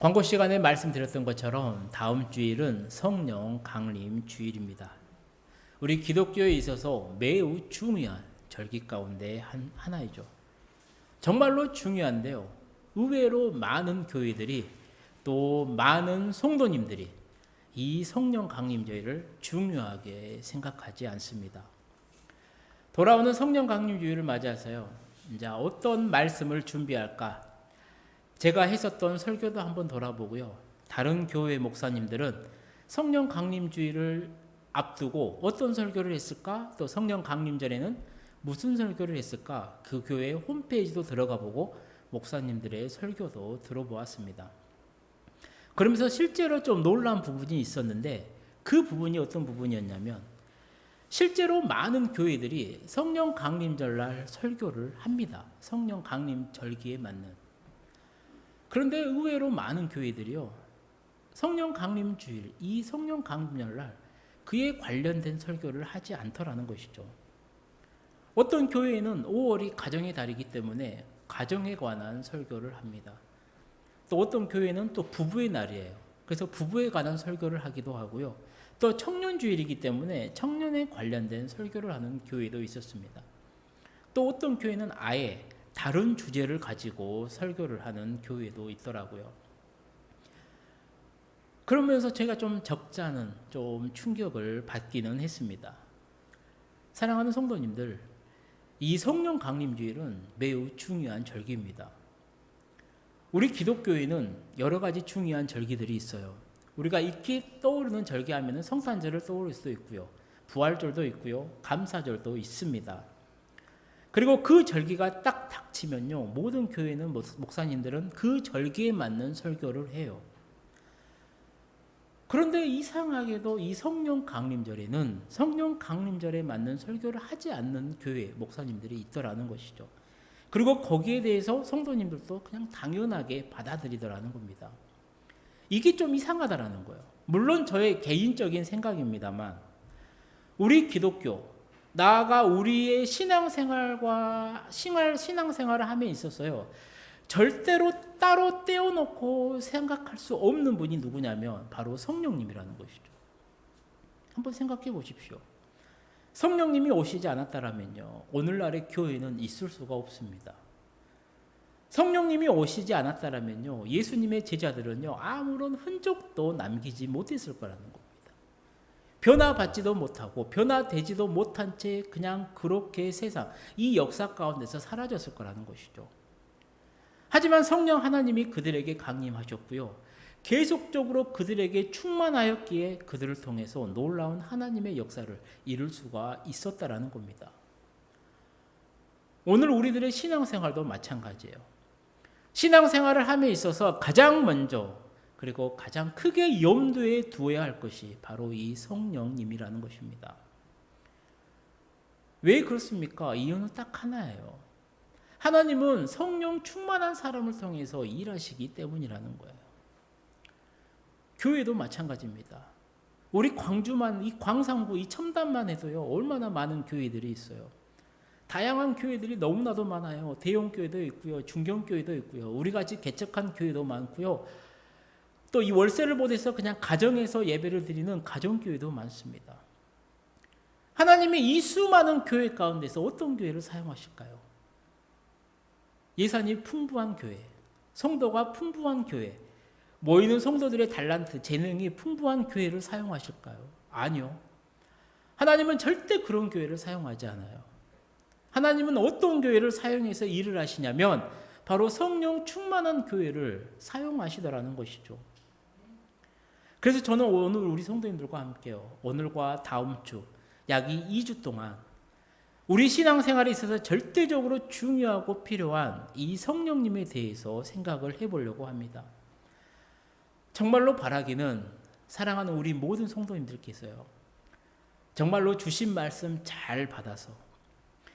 광고 시간에 말씀드렸던 것처럼 다음 주일은 성령 강림 주일입니다. 우리 기독교에 있어서 매우 중요한 절기 가운데 하나이죠. 정말로 중요한데요. 의외로 많은 교회들이 또 많은 성도님들이 이 성령 강림주일을 중요하게 생각하지 않습니다. 돌아오는 성령 강림주일을 맞이해서요. 이제 어떤 말씀을 준비할까? 제가 했었던 설교도 한번 돌아보고요. 다른 교회 목사님들은 성령 강림주일을 앞두고 어떤 설교를 했을까? 또 성령 강림절에는 무슨 설교를 했을까? 그 교회 홈페이지도 들어가 보고 목사님들의 설교도 들어보았습니다. 그러면서 실제로 좀 놀라운 부분이 있었는데 그 부분이 어떤 부분이었냐면 실제로 많은 교회들이 성령 강림절날 설교를 합니다. 성령 강림절기에 맞는. 그런데 의외로 많은 교회들이요. 성령 강림주일, 이 성령 강림절날 그에 관련된 설교를 하지 않더라는 것이죠. 어떤 교회는 5월이 가정의 달이기 때문에 가정에 관한 설교를 합니다. 또 어떤 교회는 또 부부의 날이에요. 그래서 부부에 관한 설교를 하기도 하고요. 또 청년주일이기 때문에 청년에 관련된 설교를 하는 교회도 있었습니다. 또 어떤 교회는 아예 다른 주제를 가지고 설교를 하는 교회도 있더라고요. 그러면서 제가 좀 적잖은 좀 충격을 받기는 했습니다. 사랑하는 성도님들, 이 성령 강림주일은 매우 중요한 절기입니다. 우리 기독교에는 여러 가지 중요한 절기들이 있어요. 우리가 익히 떠오르는 절기 하면은 성탄절을 떠오를 수도 있고요. 부활절도 있고요. 감사절도 있습니다. 그리고 그 절기가 딱 닥치면요. 모든 교회는 목사님들은 그 절기에 맞는 설교를 해요. 그런데 이상하게도 이 성령 강림절에는 성령 강림절에 맞는 설교를 하지 않는 교회 목사님들이 있더라는 것이죠. 그리고 거기에 대해서 성도님들도 그냥 당연하게 받아들이더라는 겁니다. 이게 좀 이상하다라는 거예요. 물론 저의 개인적인 생각입니다만 우리 기독교 나아가 우리의 신앙생활과 신앙생활을 함에 있어서요. 절대로 따로 떼어놓고 생각할 수 없는 분이 누구냐면 바로 성령님이라는 것이죠. 한번 생각해 보십시오. 성령님이 오시지 않았다면요. 오늘날의 교회는 있을 수가 없습니다. 성령님이 오시지 않았다면요. 예수님의 제자들은요. 아무런 흔적도 남기지 못했을 거라는 겁니다. 변화받지도 못하고 변화되지도 못한 채 그냥 그렇게 세상 이 역사 가운데서 사라졌을 거라는 것이죠. 하지만 성령 하나님이 그들에게 강림하셨고요. 계속적으로 그들에게 충만하였기에 그들을 통해서 놀라운 하나님의 역사를 이룰 수가 있었다라는 겁니다. 오늘 우리들의 신앙생활도 마찬가지예요. 신앙생활을 함에 있어서 가장 먼저 그리고 가장 크게 염두에 두어야 할 것이 바로 이 성령님이라는 것입니다. 왜 그렇습니까? 이유는 딱 하나예요. 하나님은 성령 충만한 사람을 통해서 일하시기 때문이라는 거예요. 교회도 마찬가지입니다. 우리 광주만, 이 광산구, 이 첨단만 해도요, 얼마나 많은 교회들이 있어요. 다양한 교회들이 너무나도 많아요. 대형 교회도 있고요, 중견 교회도 있고요, 우리같이 개척한 교회도 많고요. 또 이 월세를 보내서 그냥 가정에서 예배를 드리는 가정교회도 많습니다. 하나님이 이 수많은 교회 가운데서 어떤 교회를 사용하실까요? 예산이 풍부한 교회, 성도가 풍부한 교회, 모이는 성도들의 달란트, 재능이 풍부한 교회를 사용하실까요? 아니요. 하나님은 절대 그런 교회를 사용하지 않아요. 하나님은 어떤 교회를 사용해서 일을 하시냐면 바로 성령 충만한 교회를 사용하시더라는 것이죠. 그래서 저는 오늘 우리 성도님들과 함께요. 오늘과 다음 주, 약 2주 동안 우리 신앙생활에 있어서 절대적으로 중요하고 필요한 이 성령님에 대해서 생각을 해보려고 합니다. 정말로 바라기는 사랑하는 우리 모든 성도님들께서요. 정말로 주신 말씀 잘 받아서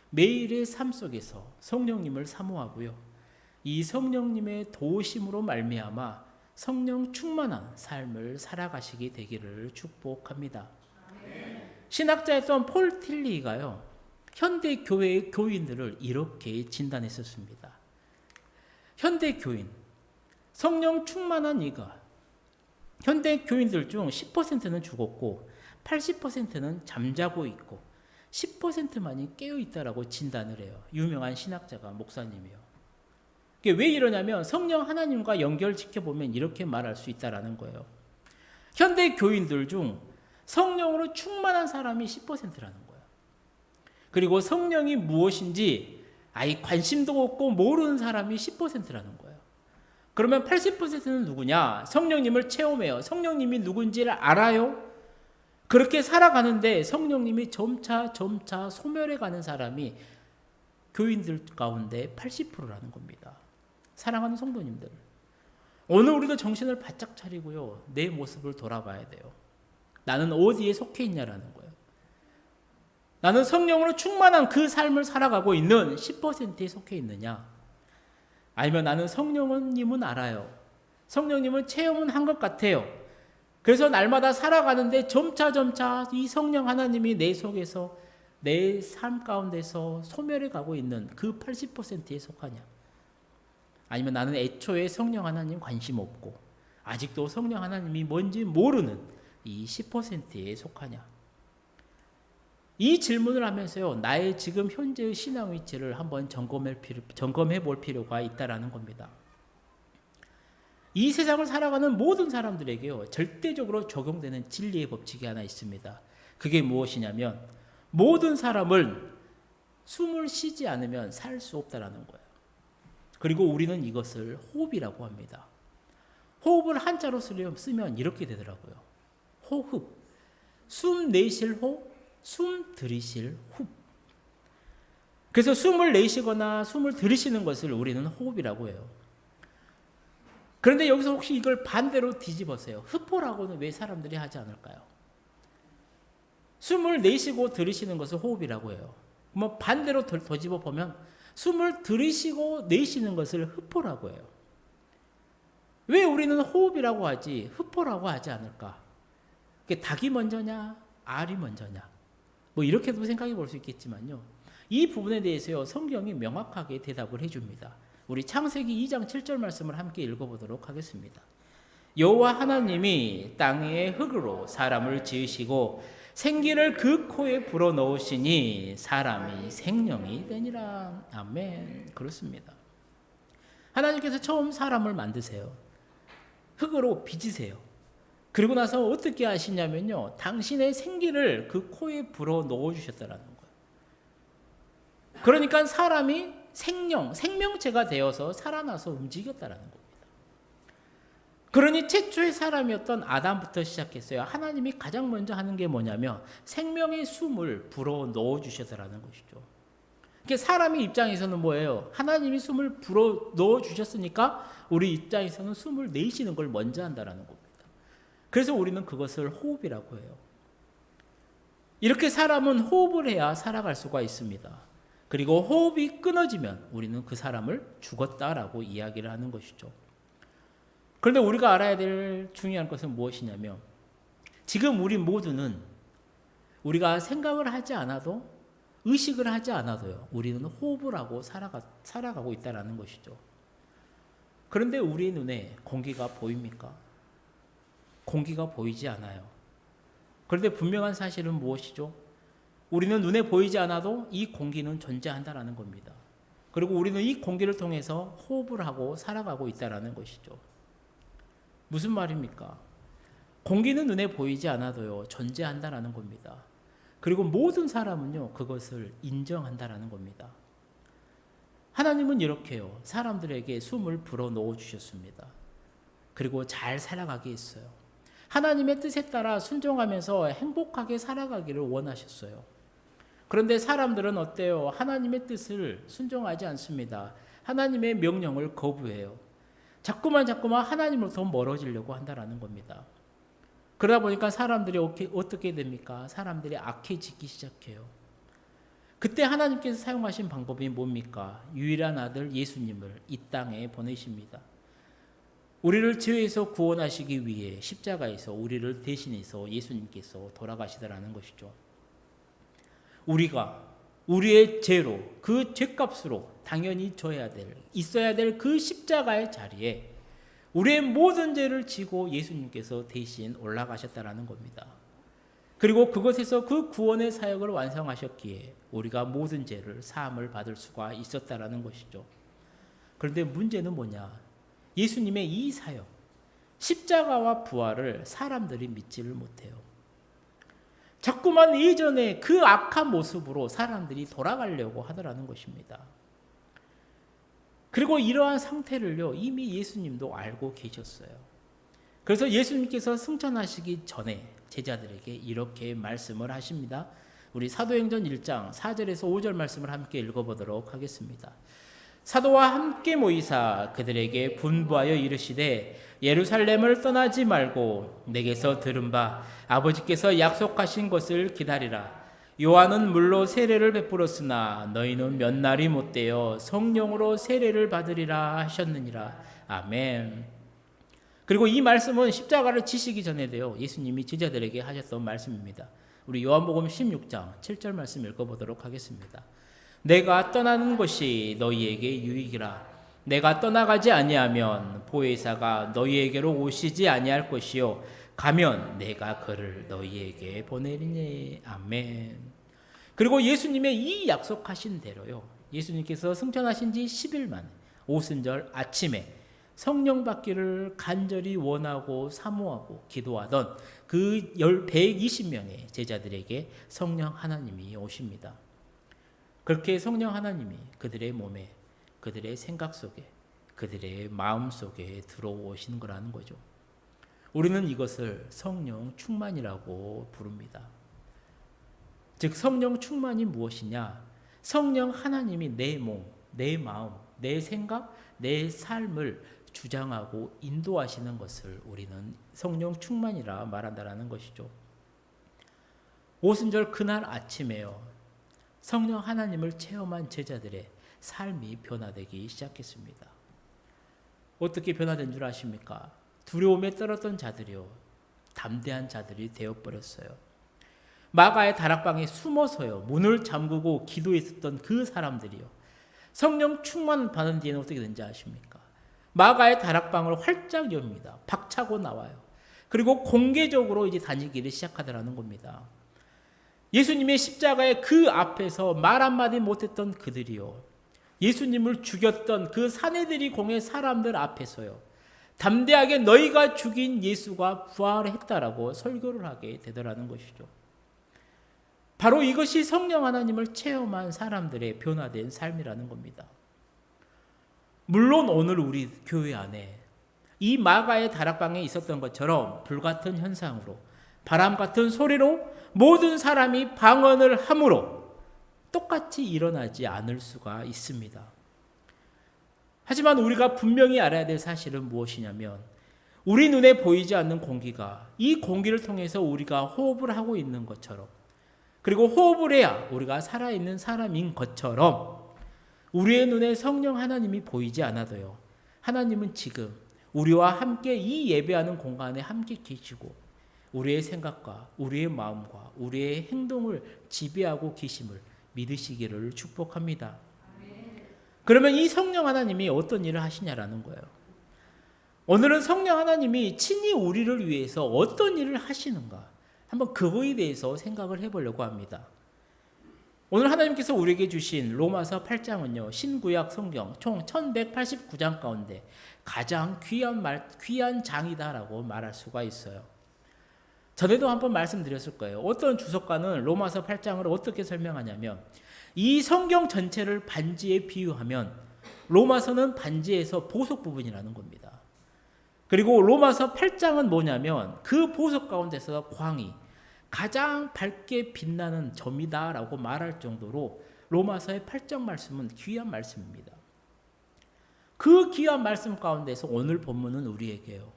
매일의 삶 속에서 성령님을 사모하고요. 이 성령님의 도우심으로 말미암아 성령 충만한 삶을 살아가시게 되기를 축복합니다. 신학자였던 폴 틸리가요. 현대 교회의 교인들을 이렇게 진단했었습니다. 현대 교인, 성령 충만한 이가 현대 교인들 중 10%는 죽었고 80%는 잠자고 있고 10%만이 깨어 있다라고 진단을 해요. 유명한 신학자가 목사님이요. 이게 왜 이러냐면 성령 하나님과 연결 지켜보면 이렇게 말할 수 있다라는 거예요. 현대 교인들 중 성령으로 충만한 사람이 10%라는 거예요. 그리고 성령이 무엇인지 아예 관심도 없고 모르는 사람이 10%라는 거예요. 그러면 80%는 누구냐? 성령님을 체험해요. 성령님이 누군지를 알아요. 그렇게 살아가는데 성령님이 점차 소멸해가는 사람이 교인들 가운데 80%라는 겁니다. 사랑하는 성도님들, 오늘 우리도 정신을 바짝 차리고요, 내 모습을 돌아봐야 돼요. 나는 어디에 속해 있냐라는 거예요. 나는 성령으로 충만한 그 삶을 살아가고 있는 10%에 속해 있느냐, 아니면 나는 성령님은 알아요, 성령님을 체험은 한 것 같아요. 그래서 날마다 살아가는데 점차 이 성령 하나님이 내 속에서 내 삶 가운데서 소멸해 가고 있는 그 80%에 속하냐, 아니면 나는 애초에 성령 하나님 관심 없고 아직도 성령 하나님이 뭔지 모르는 이 10%에 속하냐. 이 질문을 하면서요, 나의 지금 현재의 신앙 위치를 한번 점검해 볼 필요가 있다라는 겁니다. 이 세상을 살아가는 모든 사람들에게요, 절대적으로 적용되는 진리의 법칙이 하나 있습니다. 그게 무엇이냐면 모든 사람은 숨을 쉬지 않으면 살 수 없다라는 거예요. 그리고 우리는 이것을 호흡이라고 합니다. 호흡을 한자로 쓰면 이렇게 되더라고요. 호흡. 숨 내쉴 호, 숨 들이쉴 흡. 그래서 숨을 내쉬거나 숨을 들이쉬는 것을 우리는 호흡이라고 해요. 그런데 여기서 혹시 이걸 반대로 뒤집어서요, 흡호라고는 왜 사람들이 하지 않을까요? 숨을 내쉬고 들이쉬는 것을 호흡이라고 해요. 뭐 반대로 뒤집어 보면 숨을 들이쉬고 내쉬는 것을 흡호라고 해요. 왜 우리는 호흡이라고 하지 흡호라고 하지 않을까? 닭이 먼저냐 알이 먼저냐, 뭐 이렇게도 생각해 볼 수 있겠지만요, 이 부분에 대해서요, 성경이 명확하게 대답을 해줍니다. 우리 창세기 2장 7절 말씀을 함께 읽어보도록 하겠습니다. 여호와 하나님이 땅의 흙으로 사람을 지으시고 생기를 그 코에 불어넣으시니 사람이 생명이 되니라. 아멘. 그렇습니다. 하나님께서 처음 사람을 만드세요. 흙으로 빚으세요. 그리고 나서 어떻게 하시냐면요, 당신의 생기를 그 코에 불어넣어주셨다라는 거예요. 그러니까 사람이 생명체가 되어서 살아나서 움직였다라는 겁니다. 그러니 최초의 사람이었던 아담부터 시작했어요. 하나님이 가장 먼저 하는 게 뭐냐면 생명의 숨을 불어 넣어 주셨다라는 것이죠. 그러니까 사람의 입장에서는 뭐예요? 하나님이 숨을 불어 넣어 주셨으니까 우리 입장에서는 숨을 내쉬는 걸 먼저 한다라는 겁니다. 그래서 우리는 그것을 호흡이라고 해요. 이렇게 사람은 호흡을 해야 살아갈 수가 있습니다. 그리고 호흡이 끊어지면 우리는 그 사람을 죽었다라고 이야기를 하는 것이죠. 그런데 우리가 알아야 될 중요한 것은 무엇이냐면 지금 우리 모두는 우리가 생각을 하지 않아도 의식을 하지 않아도요, 우리는 호흡을 하고 살아가고 있다는 것이죠. 그런데 우리 눈에 공기가 보입니까? 공기가 보이지 않아요. 그런데 분명한 사실은 무엇이죠? 우리는 눈에 보이지 않아도 이 공기는 존재한다는 겁니다. 그리고 우리는 이 공기를 통해서 호흡을 하고 살아가고 있다는 것이죠. 무슨 말입니까? 공기는 눈에 보이지 않아도요, 존재한다는 겁니다. 그리고 모든 사람은요, 그것을 인정한다는 겁니다. 하나님은 이렇게요, 사람들에게 숨을 불어 넣어 주셨습니다. 그리고 잘 살아가게 했어요. 하나님의 뜻에 따라 순종하면서 행복하게 살아가기를 원하셨어요. 그런데 사람들은 어때요? 하나님의 뜻을 순종하지 않습니다. 하나님의 명령을 거부해요. 자꾸만 하나님으로부터 멀어지려고 한다는 겁니다. 그러다 보니까 사람들이 어떻게 됩니까? 사람들이 악해지기 시작해요. 그때 하나님께서 사용하신 방법이 뭡니까? 유일한 아들 예수님을 이 땅에 보내십니다. 우리를 죄에서 구원하시기 위해 십자가에서 우리를 대신해서 예수님께서 돌아가시더라는 것이죠. 우리가 우리의 죄로, 그 죄값으로 당연히 있어야 될 그 십자가의 자리에 우리의 모든 죄를 지고 예수님께서 대신 올라가셨다라는 겁니다. 그리고 그곳에서 그 구원의 사역을 완성하셨기에 우리가 모든 죄를 사함을 받을 수가 있었다라는 것이죠. 그런데 문제는 뭐냐? 예수님의 이 사역, 십자가와 부활을 사람들이 믿지를 못해요. 자꾸만 예전에 그 악한 모습으로 사람들이 돌아가려고 하더라는 것입니다. 그리고 이러한 상태를요, 이미 예수님도 알고 계셨어요. 그래서 예수님께서 승천하시기 전에 제자들에게 이렇게 말씀을 하십니다. 우리 사도행전 1장 4절에서 5절 말씀을 함께 읽어보도록 하겠습니다. 사도와 함께 모이사 그들에게 분부하여 이르시되 예루살렘을 떠나지 말고 내게서 들은 바 아버지께서 약속하신 것을 기다리라. 요한은 물로 세례를 베풀었으나 너희는 몇 날이 못되어 성령으로 세례를 받으리라 하셨느니라. 아멘. 그리고 이 말씀은 십자가를 지시기 전에도요, 예수님이 제자들에게 하셨던 말씀입니다. 우리 요한복음 16장 7절 말씀 읽어보도록 하겠습니다. 내가 떠나는 것이 너희에게 유익이라. 내가 떠나가지 아니하면 보혜사가 너희에게로 오시지 아니할 것이요 가면 내가 그를 너희에게 보내리니. 아멘. 그리고 예수님의 이 약속하신 대로요, 예수님께서 승천하신 지 10일 만에 오순절 아침에 성령 받기를 간절히 원하고 사모하고 기도하던 그 120명의 제자들에게 성령 하나님이 오십니다. 그렇게 성령 하나님이 그들의 몸에, 그들의 생각 속에, 그들의 마음 속에 들어오신 거라는 거죠. 우리는 이것을 성령 충만이라고 부릅니다. 즉 성령 충만이 무엇이냐? 성령 하나님이 내 몸, 내 마음, 내 생각, 내 삶을 주장하고 인도하시는 것을 우리는 성령 충만이라 말한다는 것이죠. 오순절 그날 아침에요, 성령 하나님을 체험한 제자들의 삶이 변화되기 시작했습니다. 어떻게 변화된 줄 아십니까? 두려움에 떨었던 자들이요, 담대한 자들이 되어버렸어요. 마가의 다락방에 숨어서요, 문을 잠그고 기도했었던 그 사람들이요, 성령 충만 받은 뒤에는 어떻게 된지 아십니까? 마가의 다락방을 활짝 엽니다. 박차고 나와요. 그리고 공개적으로 이제 다니기를 시작하더라는 겁니다. 예수님의 십자가의 그 앞에서 말 한마디 못했던 그들이요, 예수님을 죽였던 그 사내들이 공의 사람들 앞에서요, 담대하게 너희가 죽인 예수가 부활했다라고 설교를 하게 되더라는 것이죠. 바로 이것이 성령 하나님을 체험한 사람들의 변화된 삶이라는 겁니다. 물론 오늘 우리 교회 안에 이 마가의 다락방에 있었던 것처럼 불같은 현상으로 바람 같은 소리로 모든 사람이 방언을 함으로 똑같이 일어나지 않을 수가 있습니다. 하지만 우리가 분명히 알아야 될 사실은 무엇이냐면, 우리 눈에 보이지 않는 공기가 이 공기를 통해서 우리가 호흡을 하고 있는 것처럼, 그리고 호흡을 해야 우리가 살아있는 사람인 것처럼, 우리의 눈에 성령 하나님이 보이지 않아도요, 하나님은 지금 우리와 함께 이 예배하는 공간에 함께 계시고 우리의 생각과 우리의 마음과 우리의 행동을 지배하고 계심을 믿으시기를 축복합니다. 그러면 이 성령 하나님이 어떤 일을 하시냐라는 거예요. 오늘은 성령 하나님이 친히 우리를 위해서 어떤 일을 하시는가, 한번 그거에 대해서 생각을 해보려고 합니다. 오늘 하나님께서 우리에게 주신 로마서 8장은요, 신구약 성경 총 1189장 가운데 가장 귀한 장이다라고 말할 수가 있어요. 전에도 한번 말씀드렸을 거예요. 어떤 주석가는 로마서 8장을 어떻게 설명하냐면, 이 성경 전체를 반지에 비유하면 로마서는 반지에서 보석 부분이라는 겁니다. 그리고 로마서 8장은 뭐냐면 그 보석 가운데서 광이 가장 밝게 빛나는 점이다라고 말할 정도로 로마서의 8장 말씀은 귀한 말씀입니다. 그 귀한 말씀 가운데서 오늘 본문은 우리에게요,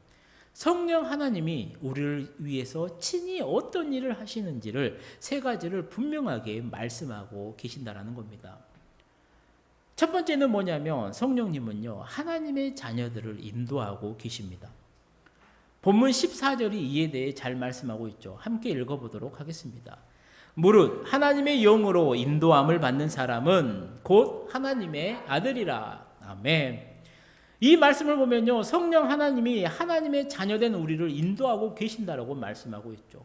성령 하나님이 우리를 위해서 친히 어떤 일을 하시는지를 세 가지를 분명하게 말씀하고 계신다라는 겁니다. 첫 번째는 뭐냐면, 성령님은요, 하나님의 자녀들을 인도하고 계십니다. 본문 14절이 이에 대해 잘 말씀하고 있죠. 함께 읽어보도록 하겠습니다. 무릇 하나님의 영으로 인도함을 받는 사람은 곧 하나님의 아들이라. 아멘. 이 말씀을 보면요, 성령 하나님이 하나님의 자녀된 우리를 인도하고 계신다라고 말씀하고 있죠.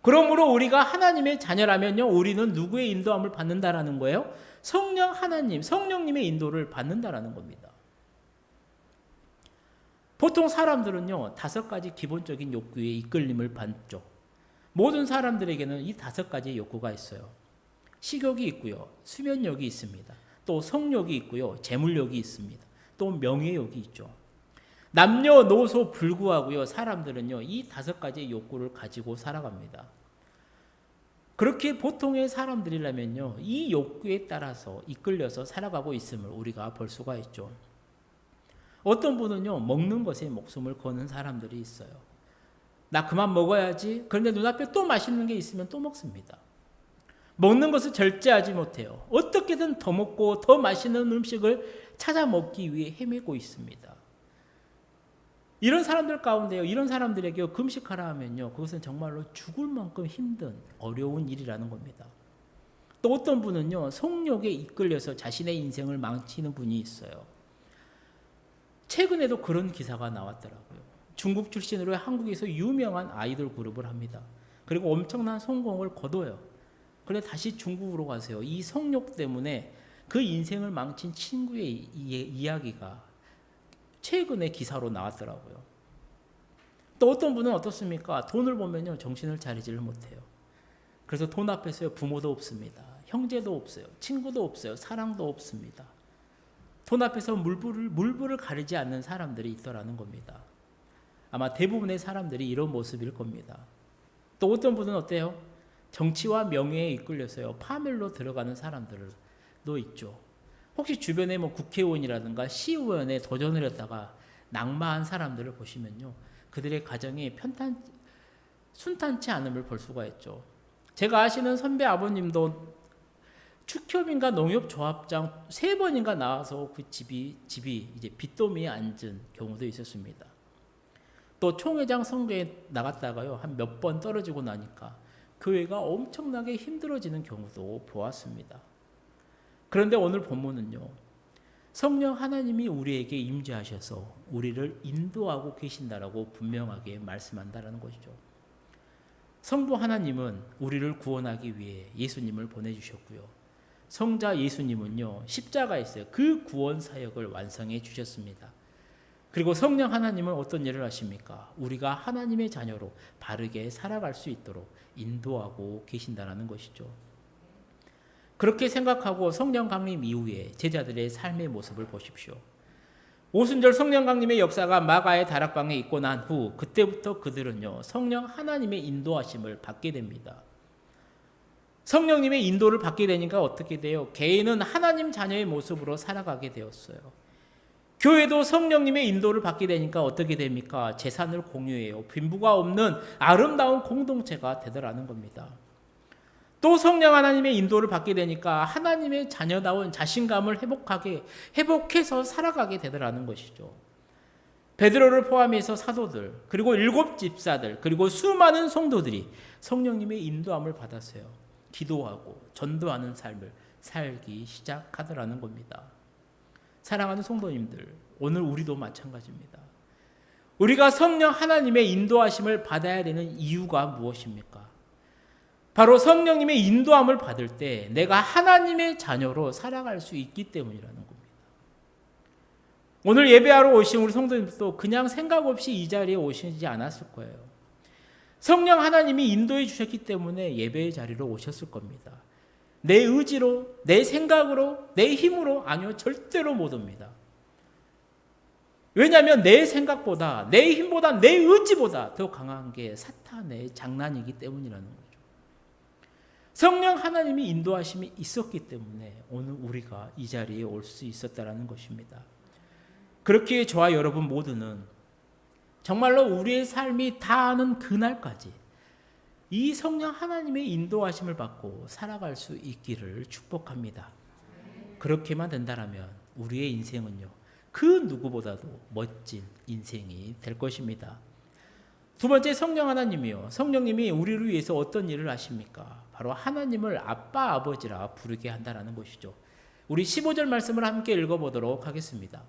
그러므로 우리가 하나님의 자녀라면요, 우리는 누구의 인도함을 받는다라는 거예요? 성령 하나님, 성령님의 인도를 받는다라는 겁니다. 보통 사람들은요, 5가지 기본적인 욕구에 이끌림을 받죠. 모든 사람들에게는 이 5가지 욕구가 있어요. 식욕이 있고요, 수면욕이 있습니다. 또 성욕이 있고요, 재물욕이 있습니다. 또 명예욕이 있죠. 남녀노소 불구하고요, 사람들은요, 이 5가지의 욕구를 가지고 살아갑니다. 그렇게 보통의 사람들이라면요, 이 욕구에 따라서 이끌려서 살아가고 있음을 우리가 볼 수가 있죠. 어떤 분은요, 먹는 것에 목숨을 거는 사람들이 있어요. 나 그만 먹어야지. 그런데 눈앞에 또 맛있는 게 있으면 또 먹습니다. 먹는 것을 절제하지 못해요. 어떻게든 더 먹고 더 맛있는 음식을 찾아 먹기 위해 헤매고 있습니다. 이런 사람들 가운데요, 이런 사람들에게 금식하라 하면요, 그것은 정말로 죽을 만큼 힘든 어려운 일이라는 겁니다. 또 어떤 분은요, 성욕에 이끌려서 자신의 인생을 망치는 분이 있어요. 최근에도 그런 기사가 나왔더라고요. 중국 출신으로 한국에서 유명한 아이돌 그룹을 합니다. 그리고 엄청난 성공을 거둬요. 그런데 다시 중국으로 가세요. 이 성욕 때문에 그 인생을 망친 친구의 이야기가 최근에 기사로 나왔더라고요. 또 어떤 분은 어떻습니까? 돈을 보면요, 정신을 차리지를 못해요. 그래서 돈 앞에서요, 부모도 없습니다. 형제도 없어요. 친구도 없어요. 사랑도 없습니다. 돈 앞에서 물불을 가리지 않는 사람들이 있더라는 겁니다. 아마 대부분의 사람들이 이런 모습일 겁니다. 또 어떤 분은 어때요? 정치와 명예에 이끌려서요, 파멸로 들어가는 사람들도 있죠. 혹시 주변에 국회의원이라든가 시의원에 도전을 했다가 낙마한 사람들을 보시면요, 그들의 가정이 순탄치 않음을 볼 수가 있죠. 제가 아시는 선배 아버님도 축협인가 농협조합장 3번인가 나와서 그 집이 이제 빚더미에 앉은 경우도 있었습니다. 또 총회장 선거에 나갔다가요, 한 몇 번 떨어지고 나니까 교회가 엄청나게 힘들어지는 경우도 보았습니다. 그런데 오늘 본문은요, 성령 하나님이 우리에게 임재하셔서 우리를 인도하고 계신다라고 분명하게 말씀한다라는 것이죠. 성부 하나님은 우리를 구원하기 위해 예수님을 보내주셨고요. 성자 예수님은요, 십자가에서 그 구원 사역을 완성해 주셨습니다. 그리고 성령 하나님은 어떤 일을 하십니까? 우리가 하나님의 자녀로 바르게 살아갈 수 있도록 인도하고 계신다는 것이죠. 그렇게 생각하고 성령 강림 이후에 제자들의 삶의 모습을 보십시오. 오순절 성령 강림의 역사가 마가의 다락방에 있고 난 후 그때부터 그들은요, 성령 하나님의 인도하심을 받게 됩니다. 성령님의 인도를 받게 되니까 어떻게 돼요? 개인은 하나님 자녀의 모습으로 살아가게 되었어요. 교회도 성령님의 인도를 받게 되니까 어떻게 됩니까? 재산을 공유해요. 빈부가 없는 아름다운 공동체가 되더라는 겁니다. 또 성령 하나님의 인도를 받게 되니까 하나님의 자녀다운 자신감을 회복해서 살아가게 되더라는 것이죠. 베드로를 포함해서 사도들, 그리고 7 집사들, 그리고 수많은 성도들이 성령님의 인도함을 받았어요. 기도하고 전도하는 삶을 살기 시작하더라는 겁니다. 사랑하는 성도님들, 오늘 우리도 마찬가지입니다. 우리가 성령 하나님의 인도하심을 받아야 되는 이유가 무엇입니까? 바로 성령님의 인도함을 받을 때 내가 하나님의 자녀로 살아갈 수 있기 때문이라는 겁니다. 오늘 예배하러 오신 우리 성도님들도 그냥 생각 없이 이 자리에 오시지 않았을 거예요. 성령 하나님이 인도해 주셨기 때문에 예배의 자리로 오셨을 겁니다. 내 의지로, 내 생각으로, 내 힘으로 아니요, 절대로 못 옵니다. 왜냐하면 내 생각보다, 내 힘보다, 내 의지보다 더 강한 게 사탄의 장난이기 때문이라는 거죠. 성령 하나님이 인도하심이 있었기 때문에 오늘 우리가 이 자리에 올 수 있었다는 것입니다. 그렇기에 저와 여러분 모두는 정말로 우리의 삶이 다하는 그날까지 이 성령 하나님의 인도하심을 받고 살아갈 수 있기를 축복합니다. 그렇게만 된다면 우리의 인생은요, 그 누구보다도 멋진 인생이 될 것입니다. 두 번째, 성령 하나님이요. 성령님이 우리를 위해서 어떤 일을 하십니까? 바로 하나님을 아빠, 아버지라 부르게 한다는 것이죠. 우리 15절 말씀을 함께 읽어보도록 하겠습니다.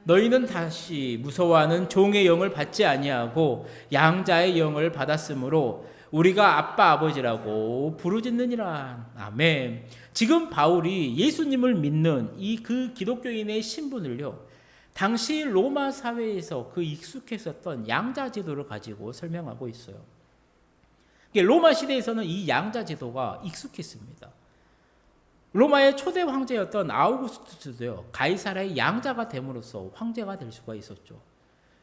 너희는 다시 무서워하는 종의 영을 받지 아니하고 양자의 영을 받았으므로 우리가 아빠 아버지라고 부르짖느니라. 아멘. 지금 바울이 예수님을 믿는 이 그 기독교인의 신분을요, 당시 로마 사회에서 그 익숙했었던 양자 제도를 가지고 설명하고 있어요. 로마 시대에서는 이 양자 제도가 익숙했습니다. 로마의 초대 황제였던 아우구스투스도요, 가이사라의 양자가 됨으로써 황제가 될 수가 있었죠.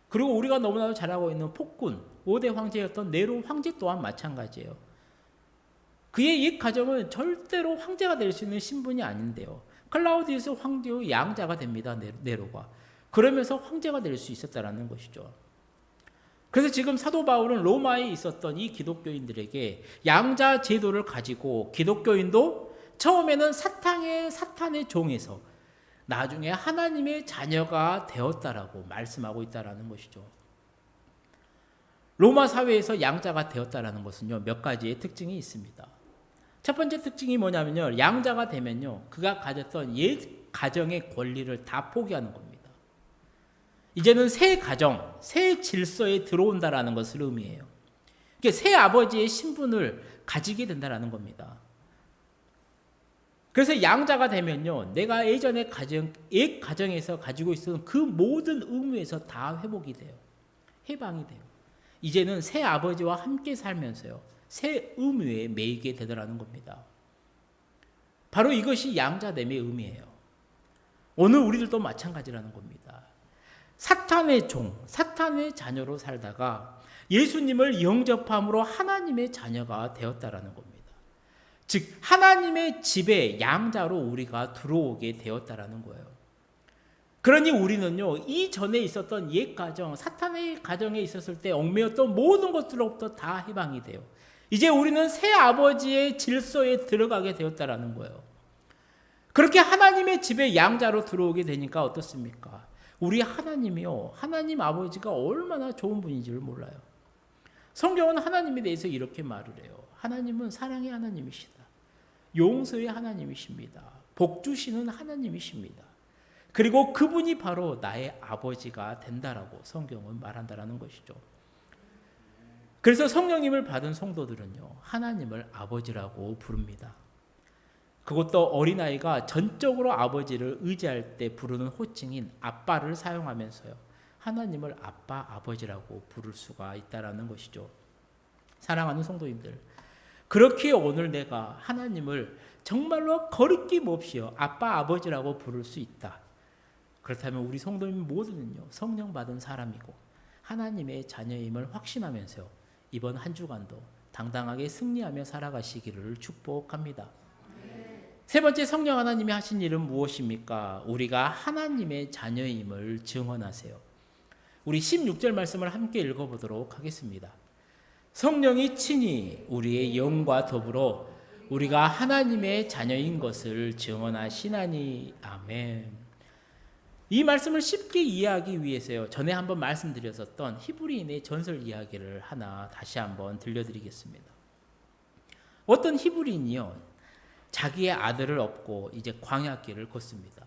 그리고 우리가 너무나도 잘 알고 있는 폭군 5대 황제였던 네로 황제 또한 마찬가지예요. 그의 옛 가정은 절대로 황제가 될 수 있는 신분이 아닌데요, 클라우디우스 황제의 양자가 됩니다. 네로가. 그러면서 황제가 될 수 있었다는 것이죠. 그래서 지금 사도 바울은 로마에 있었던 이 기독교인들에게 양자 제도를 가지고 기독교인도 처음에는 사탄의 종에서 나중에 하나님의 자녀가 되었다라고 말씀하고 있다라는 것이죠. 로마 사회에서 양자가 되었다라는 것은요, 몇 가지의 특징이 있습니다. 첫 번째 특징이 뭐냐면요, 양자가 되면요, 그가 가졌던 옛 가정의 권리를 다 포기하는 겁니다. 이제는 새 가정, 새 질서에 들어온다라는 것을 의미해요. 새 아버지의 신분을 가지게 된다라는 겁니다. 그래서 양자가 되면요, 내가 예전에 옛 가정에서 가지고 있었던 그 모든 의무에서 다 회복이 돼요. 해방이 돼요. 이제는 새 아버지와 함께 살면서요, 새 의무에 매이게 되더라는 겁니다. 바로 이것이 양자됨의 의미예요. 오늘 우리들도 마찬가지라는 겁니다. 사탄의 종, 사탄의 자녀로 살다가 예수님을 영접함으로 하나님의 자녀가 되었다라는 겁니다. 즉 하나님의 집에 양자로 우리가 들어오게 되었다라는 거예요. 그러니 우리는요, 이전에 있었던 옛 가정, 사탄의 가정에 있었을 때 얽매였던 모든 것들로부터 다 해방이 돼요. 이제 우리는 새 아버지의 질서에 들어가게 되었다라는 거예요. 그렇게 하나님의 집에 양자로 들어오게 되니까 어떻습니까? 우리 하나님이요, 하나님 아버지가 얼마나 좋은 분인지를 몰라요. 성경은 하나님에 대해서 이렇게 말을 해요. 하나님은 사랑의 하나님이시다. 용서의 하나님이십니다. 복 주시는 하나님이십니다. 그리고 그분이 바로 나의 아버지가 된다라고 성경은 말한다라는 것이죠. 그래서 성령님을 받은 성도들은요, 하나님을 아버지라고 부릅니다. 그것도 어린아이가 전적으로 아버지를 의지할 때 부르는 호칭인 아빠를 사용하면서요, 하나님을 아빠, 아버지라고 부를 수가 있다라는 것이죠. 사랑하는 성도님들, 그렇게 오늘 내가 하나님을 정말로 거리낌 없이요, 아빠, 아버지라고 부를 수 있다. 그렇다면 우리 성도님 모두는요, 성령 받은 사람이고 하나님의 자녀임을 확신하면서요, 이번 한 주간도 당당하게 승리하며 살아가시기를 축복합니다. 세 번째, 성령 하나님이 하신 일은 무엇입니까? 우리가 하나님의 자녀임을 증언하세요. 우리 16절 말씀을 함께 읽어보도록 하겠습니다. 성령이 친히 우리의 영과 더불어 우리가 하나님의 자녀인 것을 증언하시나니. 아멘. 이 말씀을 쉽게 이해하기 위해서요, 전에 한번 말씀드렸었던 히브리인의 전설 이야기를 하나 다시 한번 들려드리겠습니다. 어떤 히브리인이요, 자기의 아들을 얻고 이제 광야길을 걷습니다.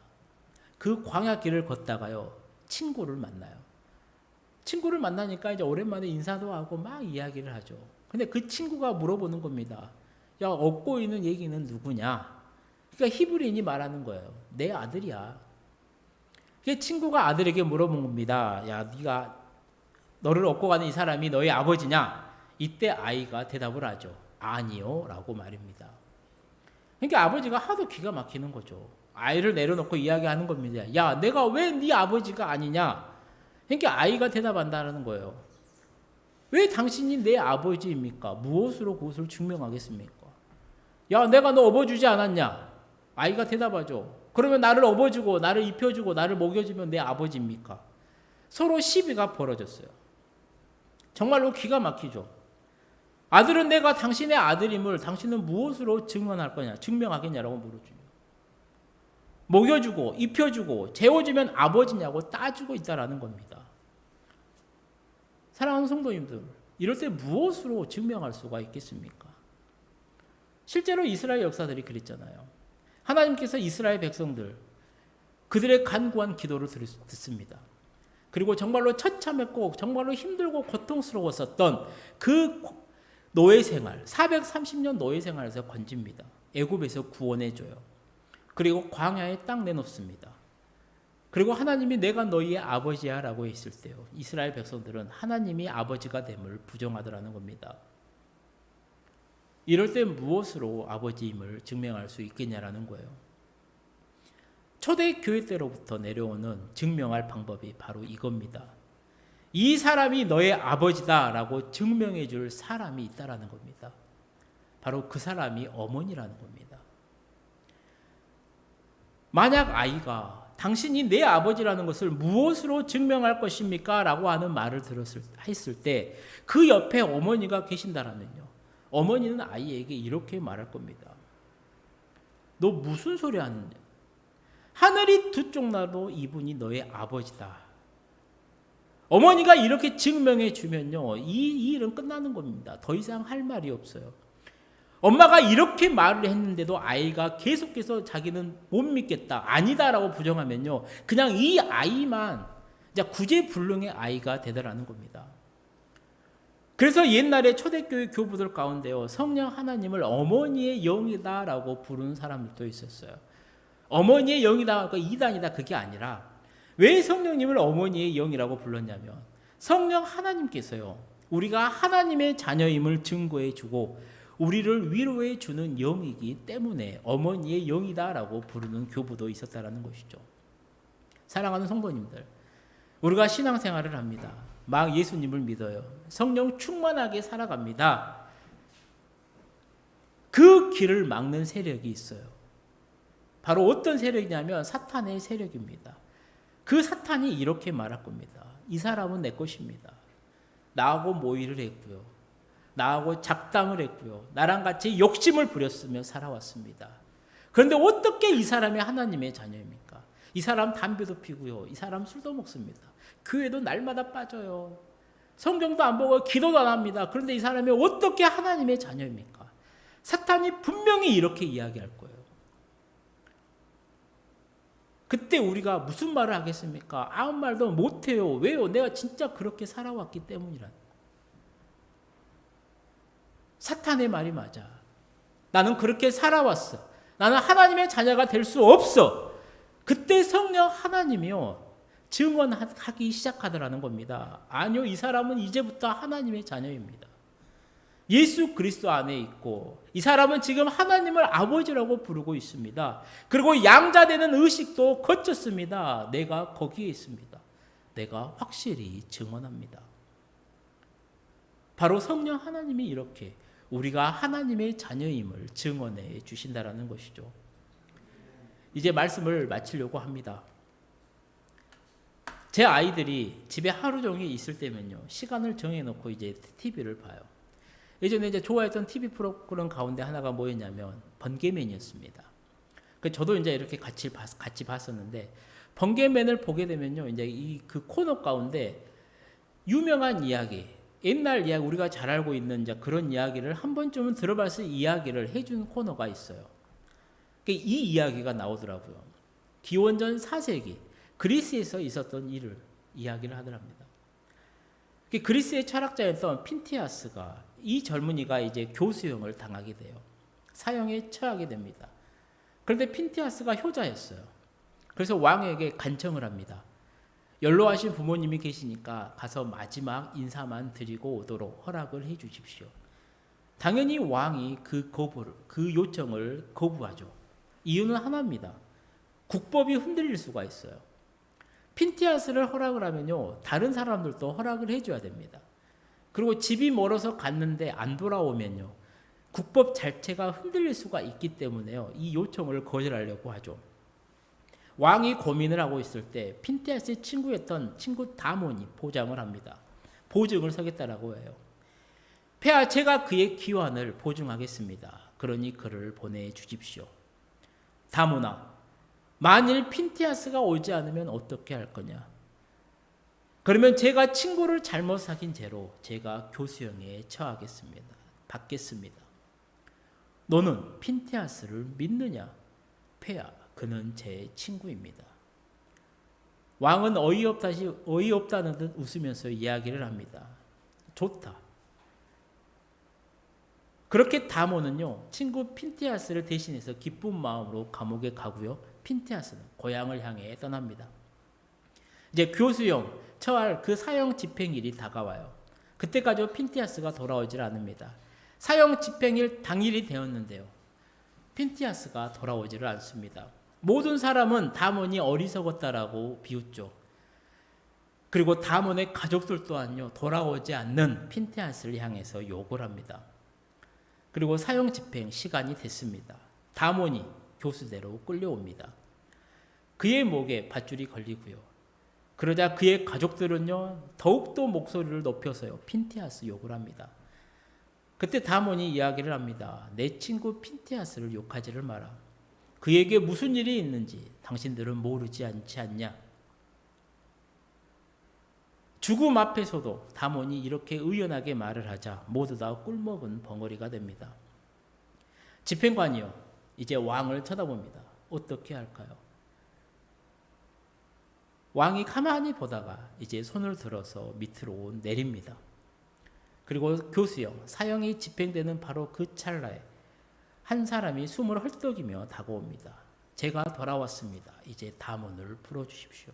그 광야길을 걷다가요, 친구를 만나요. 친구를 만나니까 이제 오랜만에 인사도 하고 막 이야기를 하죠. 근데 그 친구가 물어보는 겁니다. 야, 얻고 있는 얘기는 누구냐? 그러니까 히브리인이 말하는 거예요. 내 아들이야. 그 친구가 아들에게 물어본 겁니다. 야, 네가 너를 얻고 가는 이 사람이 너의 아버지냐? 이때 아이가 대답을 하죠. 아니요, 라고 말입니다. 그러니까 아버지가 하도 기가 막히는 거죠. 아이를 내려놓고 이야기하는 겁니다. 야, 내가 왜 네 아버지가 아니냐? 그러니까 아이가 대답한다는 거예요. 왜 당신이 내 아버지입니까? 무엇으로 그것을 증명하겠습니까? 야, 내가 너 업어주지 않았냐? 아이가 대답하죠. 그러면 나를 업어주고 나를 입혀주고 나를 먹여주면 내 아버지입니까? 서로 시비가 벌어졌어요. 정말로 기가 막히죠. 아들은 내가 당신의 아들임을 당신은 무엇으로 증언할 거냐, 증명하겠냐라고 물어주죠. 먹여주고 입혀주고 재워주면 아버지냐고 따지고 있다라는 겁니다. 사랑하는 성도님들, 이럴 때 무엇으로 증명할 수가 있겠습니까? 실제로 이스라엘 역사들이 그랬잖아요. 하나님께서 이스라엘 백성들, 그들의 간구한 기도를 듣습니다. 그리고 정말로 처참했고 정말로 힘들고 고통스러웠었던 그 노예 생활, 430년 노예 생활에서 건집니다. 애굽에서 구원해줘요. 그리고 광야에 딱 내놓습니다. 그리고 하나님이 내가 너희의 아버지야 라고 했을 때요, 이스라엘 백성들은 하나님이 아버지가 됨을 부정하더라는 겁니다. 이럴 때 무엇으로 아버지임을 증명할 수 있겠냐라는 거예요. 초대교회 때로부터 내려오는 증명할 방법이 바로 이겁니다. 이 사람이 너의 아버지다 라고 증명해 줄 사람이 있다라는 겁니다. 바로 그 사람이 어머니라는 겁니다. 만약 아이가 당신이 내 아버지라는 것을 무엇으로 증명할 것입니까? 라고 하는 말을 했을 때 그 옆에 어머니가 계신다라면요, 어머니는 아이에게 이렇게 말할 겁니다. 너 무슨 소리 하느냐? 하늘이 두 쪽 나도 이분이 너의 아버지다. 어머니가 이렇게 증명해 주면요, 이 일은 끝나는 겁니다. 더 이상 할 말이 없어요. 엄마가 이렇게 말을 했는데도 아이가 계속해서 자기는 못 믿겠다, 아니다라고 부정하면요, 그냥 이 아이만 이제 구제불능의 아이가 되더라는 겁니다. 그래서 옛날에 초대교회 교부들 가운데요, 성령 하나님을 어머니의 영이다라고 부르는 사람들도 있었어요. 어머니의 영이다, 이단이다, 그게 아니라 왜 성령님을 어머니의 영이라고 불렀냐면 성령 하나님께서요, 우리가 하나님의 자녀임을 증거해 주고 우리를 위로해 주는 영이기 때문에 어머니의 영이다라고 부르는 교부도 있었다라는 것이죠. 사랑하는 성도님들, 우리가 신앙생활을 합니다. 막 예수님을 믿어요. 성령 충만하게 살아갑니다. 그 길을 막는 세력이 있어요. 바로 어떤 세력이냐면 사탄의 세력입니다. 그 사탄이 이렇게 말할 겁니다. 이 사람은 내 것입니다. 나하고 모의를 했고요, 나하고 작당을 했고요, 나랑 같이 욕심을 부렸으며 살아왔습니다. 그런데 어떻게 이 사람이 하나님의 자녀입니까? 이 사람 담배도 피고요, 이 사람 술도 먹습니다. 교회도 날마다 빠져요. 성경도 안 보고 기도도 안 합니다. 그런데 이 사람이 어떻게 하나님의 자녀입니까? 사탄이 분명히 이렇게 이야기할 거예요. 그때 우리가 무슨 말을 하겠습니까? 아무 말도 못해요. 왜요? 내가 진짜 그렇게 살아왔기 때문이라. 사탄의 말이 맞아. 나는 그렇게 살아왔어. 나는 하나님의 자녀가 될 수 없어. 그때 성령 하나님이요, 증언하기 시작하더라는 겁니다. 아니요, 이 사람은 이제부터 하나님의 자녀입니다. 예수 그리스도 안에 있고 이 사람은 지금 하나님을 아버지라고 부르고 있습니다. 그리고 양자되는 의식도 거쳤습니다. 내가 거기에 있습니다. 내가 확실히 증언합니다. 바로 성령 하나님이 이렇게 우리가 하나님의 자녀임을 증언해 주신다라는 것이죠. 이제 말씀을 마치려고 합니다. 제 아이들이 집에 하루 종일 있을 때면요, 시간을 정해놓고 이제 TV를 봐요. 예전에 이제 좋아했던 TV 프로그램 가운데 하나가 뭐였냐면 번개맨이었습니다. 저도 이제 이렇게 같이 봤었는데, 번개맨을 보게 되면요, 이제 그 코너 가운데 유명한 이야기, 옛날 이야기, 우리가 잘 알고 있는 이제 그런 이야기를 한 번쯤은 들어봐서 이야기를 해준 코너가 있어요. 이 이야기가 나오더라고요. 기원전 4세기 그리스에서 있었던 일을 이야기를 하더랍니다. 그리스의 철학자였던 핀티아스가, 이 젊은이가 이제 교수형을 당하게 돼요. 사형에 처하게 됩니다. 그런데 핀티아스가 효자였어요. 그래서 왕에게 간청을 합니다. 연로하신 부모님이 계시니까 가서 마지막 인사만 드리고 오도록 허락을 해 주십시오. 당연히 왕이 그 요청을 거부하죠. 이유는 하나입니다. 국법이 흔들릴 수가 있어요. 핀티아스를 허락을 하면요, 다른 사람들도 허락을 해줘야 됩니다. 그리고 집이 멀어서 갔는데 안 돌아오면요, 국법 자체가 흔들릴 수가 있기 때문에요, 이 요청을 거절하려고 하죠. 왕이 고민을 하고 있을 때 핀티아스의 친구였던 친구 다몬이 보장을 합니다. 보증을 서겠다라고 해요. 폐하, 제가 그의 기환을 보증하겠습니다. 그러니 그를 보내주십시오. 다몬아, 만일 핀티아스가 오지 않으면 어떻게 할 거냐? 그러면 제가 친구를 잘못 사귄 죄로 제가 교수형에 처하겠습니다. 받겠습니다. 너는 핀티아스를 믿느냐? 폐하, 그는 제 친구입니다. 왕은 어이없다는 듯 웃으면서 이야기를 합니다. 좋다. 그렇게 다모는요, 친구 핀티아스를 대신해서 기쁜 마음으로 감옥에 가고요. 핀티아스는 고향을 향해 떠납니다. 이제 교수형 처할 그 사형 집행일이 다가와요. 그때까지 핀티아스가 돌아오질 않습니다. 사형 집행일 당일이 되었는데요. 핀티아스가 돌아오지를 않습니다. 모든 사람은 다몬이 어리석었다라고 비웃죠. 그리고 다몬의 가족들 또한요, 돌아오지 않는 핀티아스를 향해서 욕을 합니다. 그리고 사형 집행 시간이 됐습니다. 다몬이 교수대로 끌려옵니다. 그의 목에 밧줄이 걸리고요. 그러자 그의 가족들은요, 더욱더 목소리를 높여서요, 핀티아스 욕을 합니다. 그때 다몬이 이야기를 합니다. 내 친구 핀티아스를 욕하지를 마라. 그에게 무슨 일이 있는지 당신들은 모르지 않지 않냐. 죽음 앞에서도 다몬이 이렇게 의연하게 말을 하자 모두 다 꿀먹은 벙어리가 됩니다. 집행관이요, 이제 왕을 쳐다봅니다. 어떻게 할까요? 왕이 가만히 보다가 이제 손을 들어서 밑으로 내립니다. 그리고 교수형 사형이 집행되는 바로 그 찰나에 한 사람이 숨을 헐떡이며 다가옵니다. 제가 돌아왔습니다. 이제 다몬을 풀어주십시오.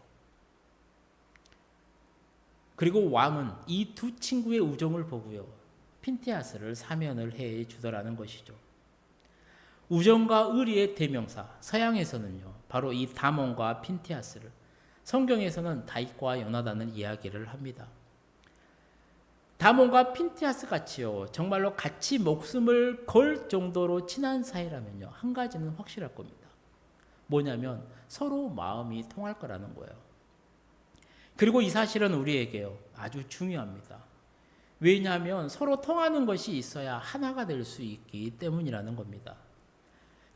그리고 왕은 이 두 친구의 우정을 보고요, 핀티아스를 사면을 해 주더라는 것이죠. 우정과 의리의 대명사, 서양에서는요, 바로 이 다몬과 핀티아스를, 성경에서는 다윗과 요나단을 이야기를 합니다. 다몬과 핀티아스 같이요, 정말로 같이 목숨을 걸 정도로 친한 사이라면요, 한 가지는 확실할 겁니다. 뭐냐면 서로 마음이 통할 거라는 거예요. 그리고 이 사실은 우리에게요, 아주 중요합니다. 왜냐하면 서로 통하는 것이 있어야 하나가 될 수 있기 때문이라는 겁니다.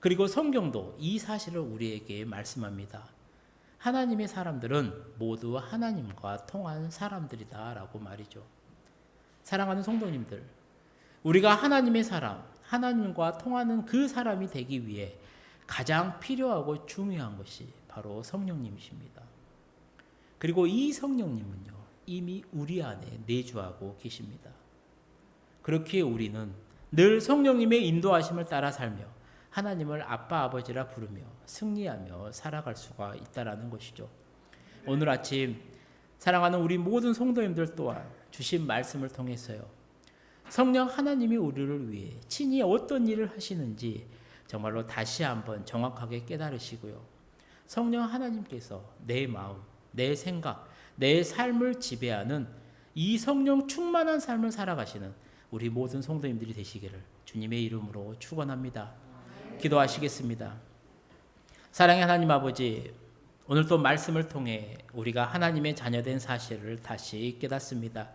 그리고 성경도 이 사실을 우리에게 말씀합니다. 하나님의 사람들은 모두 하나님과 통한 사람들이다 라고 말이죠. 사랑하는 성도님들, 우리가 하나님의 사람, 하나님과 통하는 그 사람이 되기 위해 가장 필요하고 중요한 것이 바로 성령님이십니다. 그리고 이 성령님은요, 이미 우리 안에 내주하고 계십니다. 그렇기에 우리는 늘 성령님의 인도하심을 따라 살며 하나님을 아빠 아버지라 부르며 승리하며 살아갈 수가 있다라는 것이죠. 오늘 아침 사랑하는 우리 모든 성도님들 또한 주신 말씀을 통해서요, 성령 하나님이 우리를 위해 친히 어떤 일을 하시는지 정말로 다시 한번 정확하게 깨달으시고요, 성령 하나님께서 내 마음, 내 생각, 내 삶을 지배하는 이 성령 충만한 삶을 살아가시는 우리 모든 성도님들이 되시기를 주님의 이름으로 축원합니다. 기도하시겠습니다. 사랑의 하나님 아버지, 오늘 또 말씀을 통해 우리가 하나님의 자녀된 사실을 다시 깨닫습니다.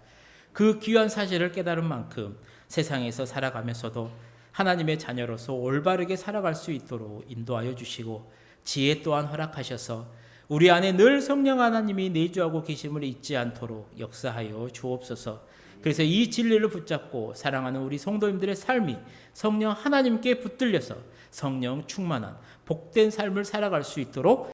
그 귀한 사실을 깨달은 만큼 세상에서 살아가면서도 하나님의 자녀로서 올바르게 살아갈 수 있도록 인도하여 주시고 지혜 또한 허락하셔서 우리 안에 늘 성령 하나님이 내주하고 계심을 잊지 않도록 역사하여 주옵소서. 그래서 이 진리를 붙잡고 사랑하는 우리 성도님들의 삶이 성령 하나님께 붙들려서 성령 충만한 복된 삶을 살아갈 수 있도록